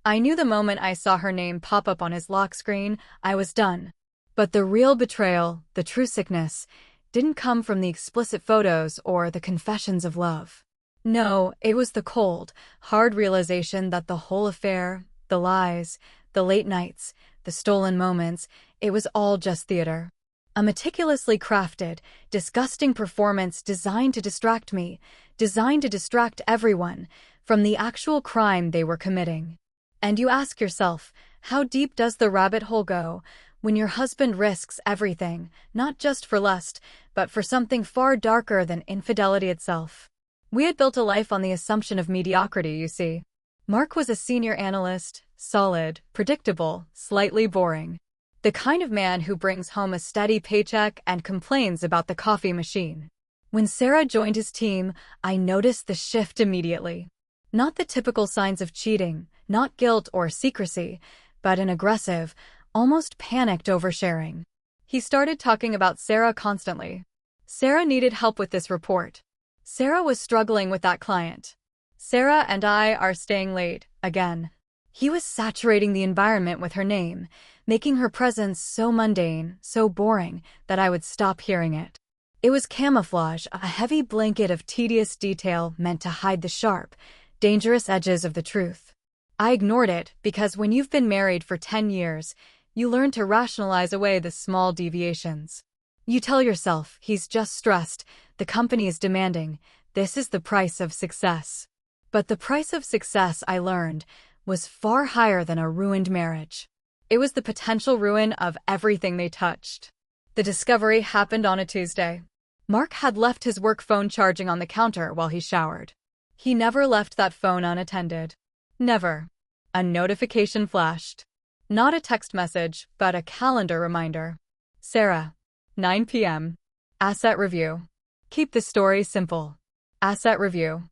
I knew the moment I saw her name pop up on his lock screen, I was done. But the real betrayal, the true sickness, didn't come from the explicit photos or the confessions of love. No, it was the cold, hard realization that the whole affair, the lies, the late nights, the stolen moments, it was all just theater. A meticulously crafted, disgusting performance designed to distract me, designed to distract everyone from the actual crime they were committing. And you ask yourself, how deep does the rabbit hole go when your husband risks everything, not just for lust, but for something far darker than infidelity itself? We had built a life on the assumption of mediocrity, you see. Mark was a senior analyst, solid, predictable, slightly boring. The kind of man who brings home a steady paycheck and complains about the coffee machine. When Sarah joined his team, I noticed the shift immediately. Not the typical signs of cheating, not guilt or secrecy, but an aggressive, almost panicked oversharing. He started talking about Sarah constantly. Sarah needed help with this report. Sarah was struggling with that client. Sarah and I are staying late, again. He was saturating the environment with her name, making her presence so mundane, so boring, that I would stop hearing it. It was camouflage, a heavy blanket of tedious detail meant to hide the sharp, dangerous edges of the truth. I ignored it because when you've been married for 10 years, you learn to rationalize away the small deviations. You tell yourself, he's just stressed, the company is demanding, this is the price of success. But the price of success, I learned, was far higher than a ruined marriage. It was the potential ruin of everything they touched. The discovery happened on a Tuesday. Mark had left his work phone charging on the counter while he showered. He never left that phone unattended. Never. A notification flashed. Not a text message, but a calendar reminder. Sarah. 9 p.m. Asset review. Keep the story simple. Asset review.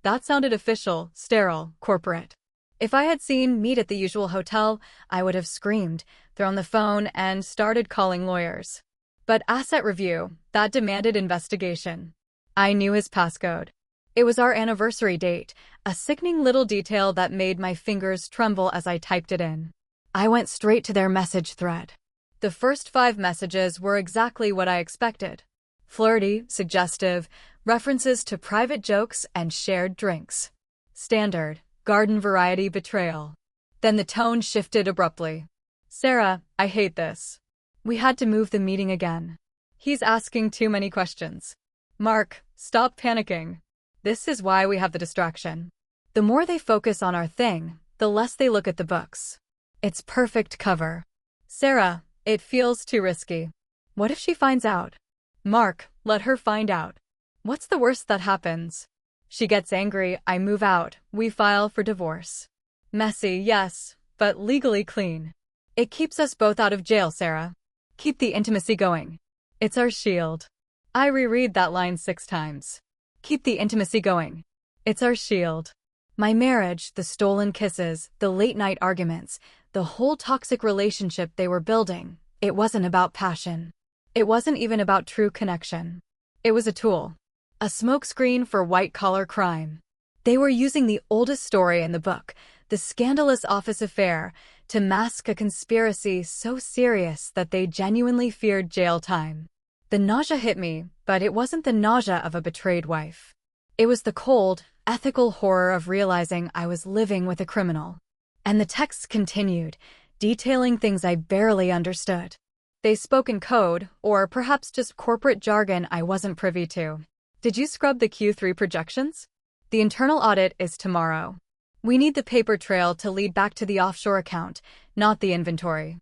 That sounded official, sterile, corporate. If I had seen meet at the usual hotel, I would have screamed, thrown the phone, and started calling lawyers. But asset review, that demanded investigation. I knew his passcode. It was our anniversary date, a sickening little detail that made my fingers tremble as I typed it in. I went straight to their message thread. The first 5 messages were exactly what I expected. Flirty, suggestive, references to private jokes and shared drinks. Standard, garden variety betrayal. Then the tone shifted abruptly. Sarah, I hate this. We had to move the meeting again. He's asking too many questions. Mark, stop panicking. This is why we have the distraction. The more they focus on our thing, the less they look at the books. It's perfect cover. Sarah, it feels too risky. What if she finds out? Mark, let her find out. What's the worst that happens? She gets angry, I move out, we file for divorce. Messy, yes, but legally clean. It keeps us both out of jail, Sarah. Keep the intimacy going. It's our shield. I reread that line 6 times. Keep the intimacy going. It's our shield. My marriage, the stolen kisses, the late-night arguments, the whole toxic relationship they were building, it wasn't about passion. It wasn't even about true connection. It was a tool. A smokescreen for white-collar crime. They were using the oldest story in the book, the scandalous office affair, to mask a conspiracy so serious that they genuinely feared jail time. The nausea hit me, but it wasn't the nausea of a betrayed wife. It was the cold, ethical horror of realizing I was living with a criminal. And the texts continued, detailing things I barely understood. They spoke in code, or perhaps just corporate jargon I wasn't privy to. Did you scrub the Q3 projections? The internal audit is tomorrow. We need the paper trail to lead back to the offshore account, not the inventory.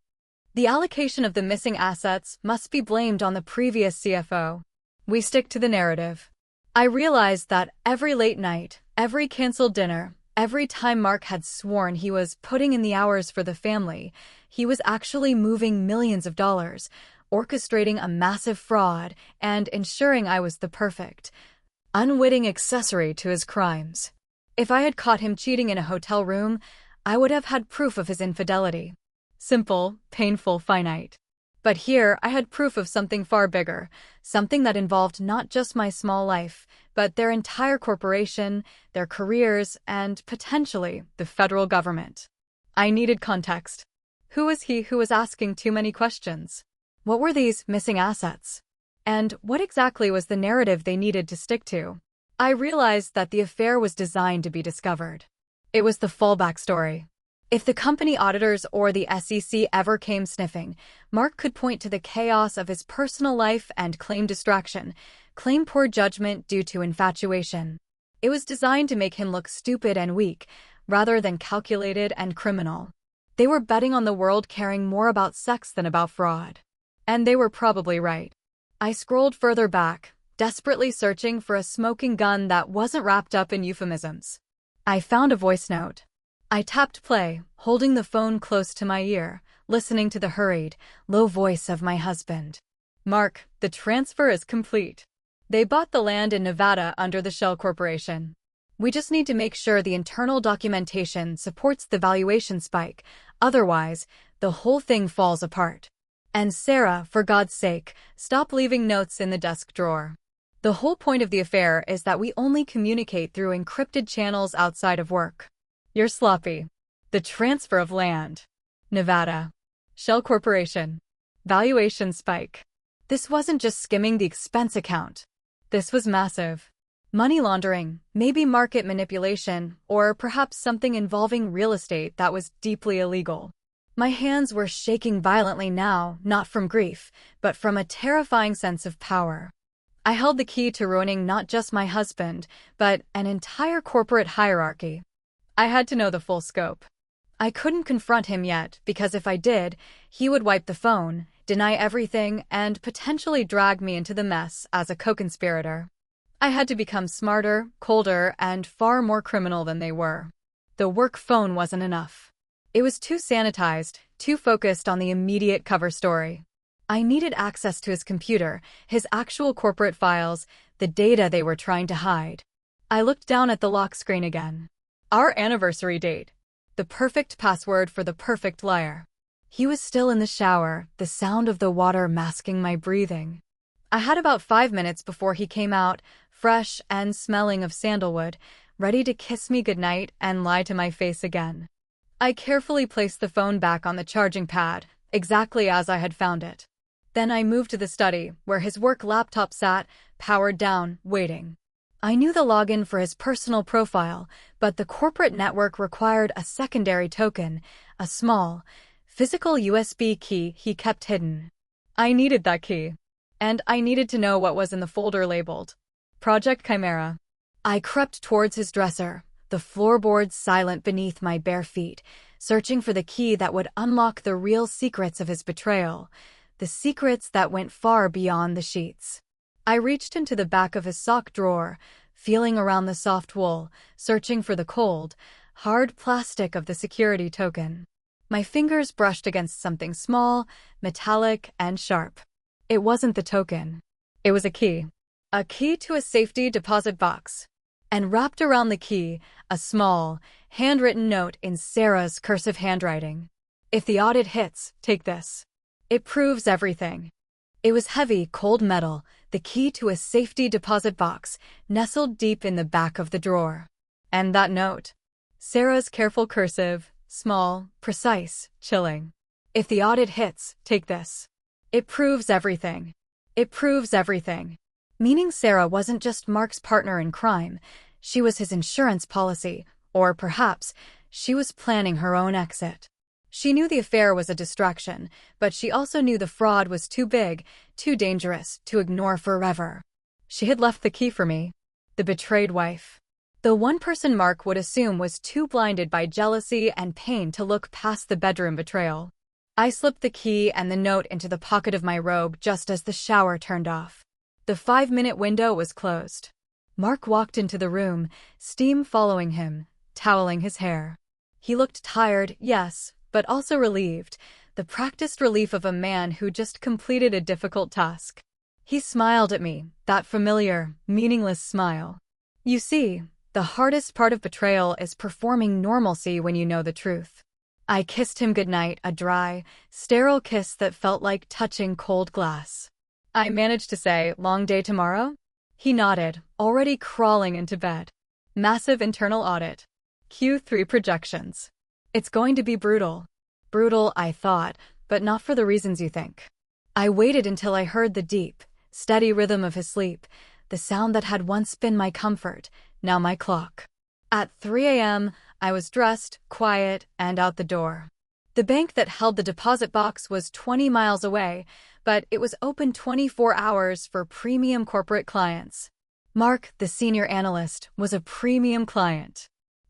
The allocation of the missing assets must be blamed on the previous CFO. We stick to the narrative. I realized that every late night, every canceled dinner, every time Mark had sworn he was putting in the hours for the family, he was actually moving millions of dollars, orchestrating a massive fraud, and ensuring I was the perfect, unwitting accessory to his crimes. If I had caught him cheating in a hotel room, I would have had proof of his infidelity. Simple, painful, finite. But here I had proof of something far bigger, something that involved not just my small life, but their entire corporation, their careers, and, potentially, the federal government. I needed context. Who was he who was asking too many questions? What were these missing assets? And what exactly was the narrative they needed to stick to? I realized that the affair was designed to be discovered. It was the fallback story. If the company auditors or the SEC ever came sniffing, Mark could point to the chaos of his personal life and claim distraction, claim poor judgment due to infatuation. It was designed to make him look stupid and weak, rather than calculated and criminal. They were betting on the world caring more about sex than about fraud. And they were probably right. I scrolled further back, desperately searching for a smoking gun that wasn't wrapped up in euphemisms. I found a voice note. I tapped play, holding the phone close to my ear, listening to the hurried, low voice of my husband. Mark, the transfer is complete. They bought the land in Nevada under the Shell Corporation. We just need to make sure the internal documentation supports the valuation spike, otherwise, the whole thing falls apart. And Sarah, for God's sake, stop leaving notes in the desk drawer. The whole point of the affair is that we only communicate through encrypted channels outside of work. You're sloppy. The transfer of land. Nevada. Shell Corporation. Valuation spike. This wasn't just skimming the expense account. This was massive. Money laundering, maybe market manipulation, or perhaps something involving real estate that was deeply illegal. My hands were shaking violently now, not from grief, but from a terrifying sense of power. I held the key to ruining not just my husband, but an entire corporate hierarchy. I had to know the full scope. I couldn't confront him yet, because if I did, he would wipe the phone, deny everything, and potentially drag me into the mess as a co-conspirator. I had to become smarter, colder, and far more criminal than they were. The work phone wasn't enough. It was too sanitized, too focused on the immediate cover story. I needed access to his computer, his actual corporate files, the data they were trying to hide. I looked down at the lock screen again. Our anniversary date. The perfect password for the perfect liar. He was still in the shower, the sound of the water masking my breathing. I had about 5 minutes before he came out, fresh and smelling of sandalwood, ready to kiss me goodnight and lie to my face again. I carefully placed the phone back on the charging pad, exactly as I had found it. Then I moved to the study, where his work laptop sat, powered down, waiting. I knew the login for his personal profile, but the corporate network required a secondary token, a small, physical USB key he kept hidden. I needed that key. And I needed to know what was in the folder labeled Project Chimera. I crept towards his dresser, the floorboards silent beneath my bare feet, searching for the key that would unlock the real secrets of his betrayal, the secrets that went far beyond the sheets. I reached into the back of his sock drawer, feeling around the soft wool, searching for the cold, hard plastic of the security token. My fingers brushed against something small, metallic, and sharp. It wasn't the token. It was a key. A key to a safety deposit box. And wrapped around the key, a small, handwritten note in Sarah's cursive handwriting. If the audit hits, take this. It proves everything. It was heavy, cold metal, the key to a safety deposit box, nestled deep in the back of the drawer. And that note. Sarah's careful cursive, small, precise, chilling. If the audit hits, take this. It proves everything. It proves everything. Meaning Sarah wasn't just Mark's partner in crime, she was his insurance policy, or perhaps, she was planning her own exit. She knew the affair was a distraction, but she also knew the fraud was too big, too dangerous, to ignore forever. She had left the key for me. The betrayed wife. The one person Mark would assume was too blinded by jealousy and pain to look past the bedroom betrayal. I slipped the key and the note into the pocket of my robe just as the shower turned off. The 5-minute window was closed. Mark walked into the room, steam following him, toweling his hair. He looked tired, yes, but also relieved, the practiced relief of a man who just completed a difficult task. He smiled at me, that familiar, meaningless smile. You see, the hardest part of betrayal is performing normalcy when you know the truth. I kissed him goodnight, a dry, sterile kiss that felt like touching cold glass. I managed to say, "Long day tomorrow?" He nodded, already crawling into bed. Massive internal audit. Q3 projections. It's going to be brutal. Brutal, I thought, but not for the reasons you think. I waited until I heard the deep, steady rhythm of his sleep, the sound that had once been my comfort, now my clock. At 3 a.m., I was dressed, quiet, and out the door. The bank that held the deposit box was 20 miles away, but it was open 24 hours for premium corporate clients. Mark, the senior analyst, was a premium client.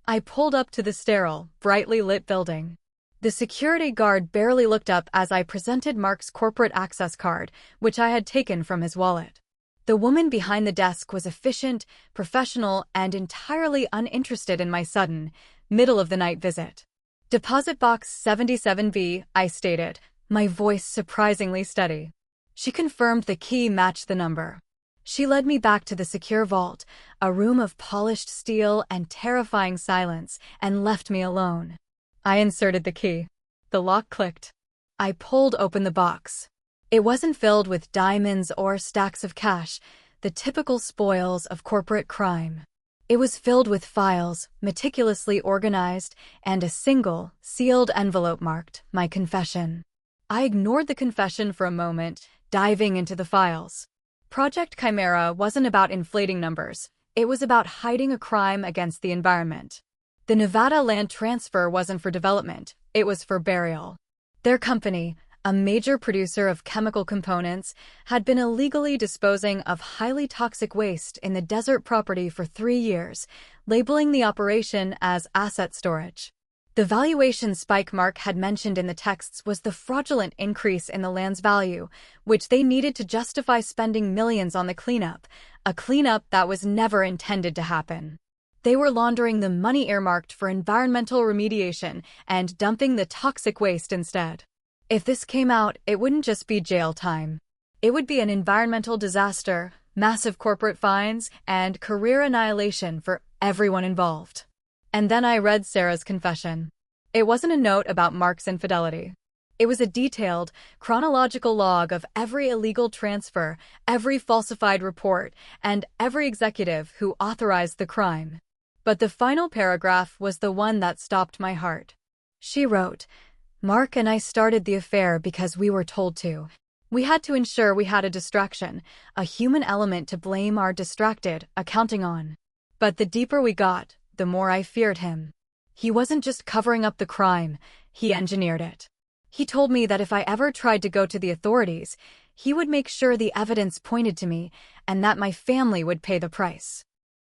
I pulled up to the sterile, brightly lit building. The security guard barely looked up as I presented Mark's corporate access card, which I had taken from his wallet. The woman behind the desk was efficient, professional, and entirely uninterested in my sudden, middle-of-the-night visit. Deposit box 77B, I stated, my voice surprisingly steady. She confirmed the key matched the number. She led me back to the secure vault, a room of polished steel and terrifying silence, and left me alone. I inserted the key. The lock clicked. I pulled open the box. It wasn't filled with diamonds or stacks of cash, the typical spoils of corporate crime. It was filled with files, meticulously organized, and a single, sealed envelope marked, my confession. I ignored the confession for a moment, diving into the files. Project Chimera wasn't about inflating numbers. It was about hiding a crime against the environment. The Nevada land transfer wasn't for development. It was for burial. Their company, a major producer of chemical components, had been illegally disposing of highly toxic waste in the desert property for 3 years, labeling the operation as asset storage. The valuation spike Mark had mentioned in the texts was the fraudulent increase in the land's value, which they needed to justify spending millions on the cleanup, a cleanup that was never intended to happen. They were laundering the money earmarked for environmental remediation and dumping the toxic waste instead. If this came out, it wouldn't just be jail time. It would be an environmental disaster, massive corporate fines, and career annihilation for everyone involved. And then I read Sarah's confession. It wasn't a note about Mark's infidelity. It was a detailed, chronological log of every illegal transfer, every falsified report, and every executive who authorized the crime. But the final paragraph was the one that stopped my heart. She wrote, "Mark and I started the affair because we were told to. We had to ensure we had a distraction, a human element to blame our distracted, accounting on. But the deeper we got, the more I feared him. He wasn't just covering up the crime, he engineered it. He told me that if I ever tried to go to the authorities, he would make sure the evidence pointed to me and that my family would pay the price."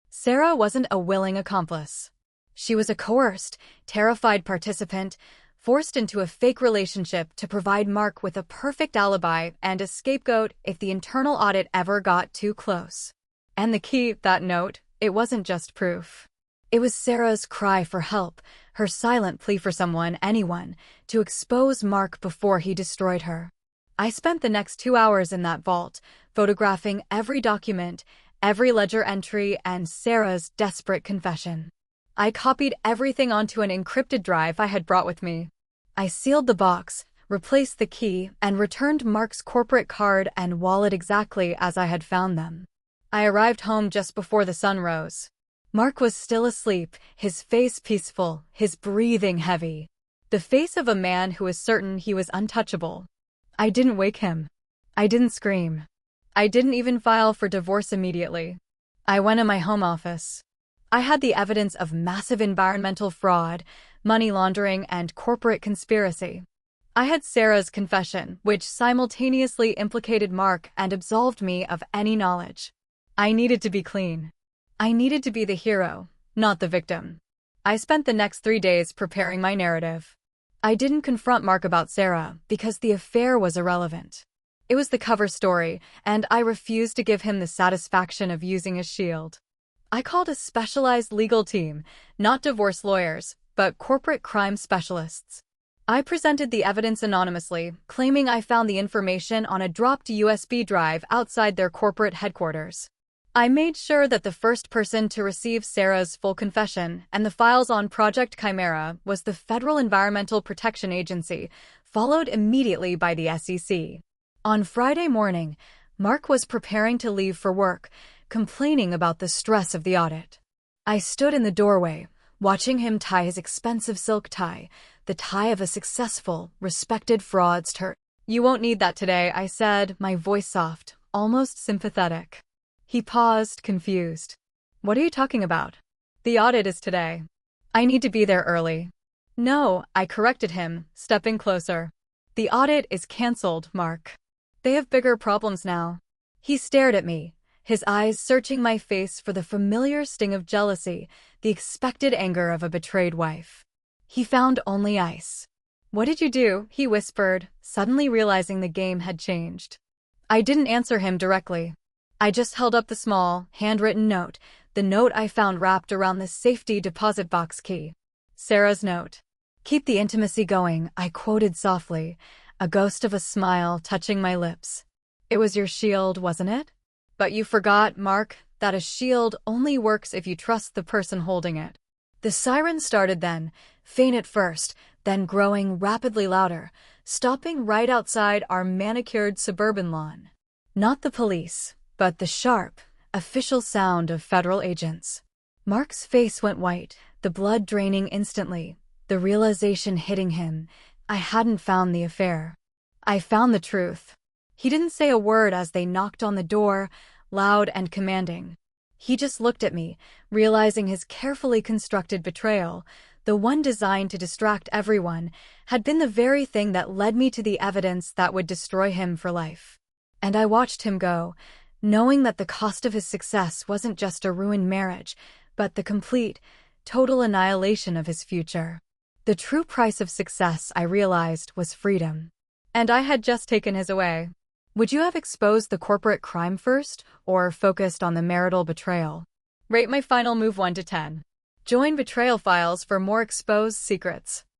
Sarah wasn't a willing accomplice. She was a coerced, terrified participant, forced into a fake relationship to provide Mark with a perfect alibi and a scapegoat if the internal audit ever got too close. And the key, that note, it wasn't just proof. It was Sarah's cry for help, her silent plea for someone, anyone, to expose Mark before he destroyed her. I spent the next 2 hours in that vault, photographing every document, every ledger entry, and Sarah's desperate confession. I copied everything onto an encrypted drive I had brought with me. I sealed the box, replaced the key, and returned Mark's corporate card and wallet exactly as I had found them. I arrived home just before the sun rose. Mark was still asleep, his face peaceful, his breathing heavy. The face of a man who was certain he was untouchable. I didn't wake him. I didn't scream. I didn't even file for divorce immediately. I went in my home office. I had the evidence of massive environmental fraud, money laundering, and corporate conspiracy. I had Sarah's confession, which simultaneously implicated Mark and absolved me of any knowledge. I needed to be clean. I needed to be the hero, not the victim. I spent the next 3 days preparing my narrative. I didn't confront Mark about Sarah because the affair was irrelevant. It was the cover story, and I refused to give him the satisfaction of using a shield. I called a specialized legal team, not divorce lawyers, but corporate crime specialists. I presented the evidence anonymously, claiming I found the information on a dropped USB drive outside their corporate headquarters. I made sure that the first person to receive Sarah's full confession and the files on Project Chimera was the Federal Environmental Protection Agency, followed immediately by the SEC. On Friday morning, Mark was preparing to leave for work, complaining about the stress of the audit. I stood in the doorway, Watching him tie his expensive silk tie, the tie of a successful, respected fraudster. "You won't need that today," I said, my voice soft, almost sympathetic. He paused, confused. "What are you talking about?" "The audit is today. I need to be there early." "No," I corrected him, stepping closer. "The audit is cancelled, Mark. They have bigger problems now." He stared at me, his eyes searching my face for the familiar sting of jealousy, the expected anger of a betrayed wife. He found only ice. "What did you do?" he whispered, suddenly realizing the game had changed. I didn't answer him directly. I just held up the small, handwritten note, the note I found wrapped around the safety deposit box key. Sarah's note. "Keep the intimacy going," I quoted softly, a ghost of a smile touching my lips. "It was your shield, wasn't it? But you forgot, Mark, that a shield only works if you trust the person holding it." The siren started then, faint at first, then growing rapidly louder, stopping right outside our manicured suburban lawn. Not the police, but the sharp, official sound of federal agents. Mark's face went white, the blood draining instantly, the realization hitting him. I hadn't found the affair. I found the truth. He didn't say a word as they knocked on the door, loud and commanding. He just looked at me, realizing his carefully constructed betrayal, the one designed to distract everyone, had been the very thing that led me to the evidence that would destroy him for life. And I watched him go, knowing that the cost of his success wasn't just a ruined marriage, but the complete, total annihilation of his future. The true price of success, I realized, was freedom. And I had just taken his away. Would you have exposed the corporate crime first, or focused on the marital betrayal? Rate my final move 1 to 10. Join Betrayal Files for more exposed secrets.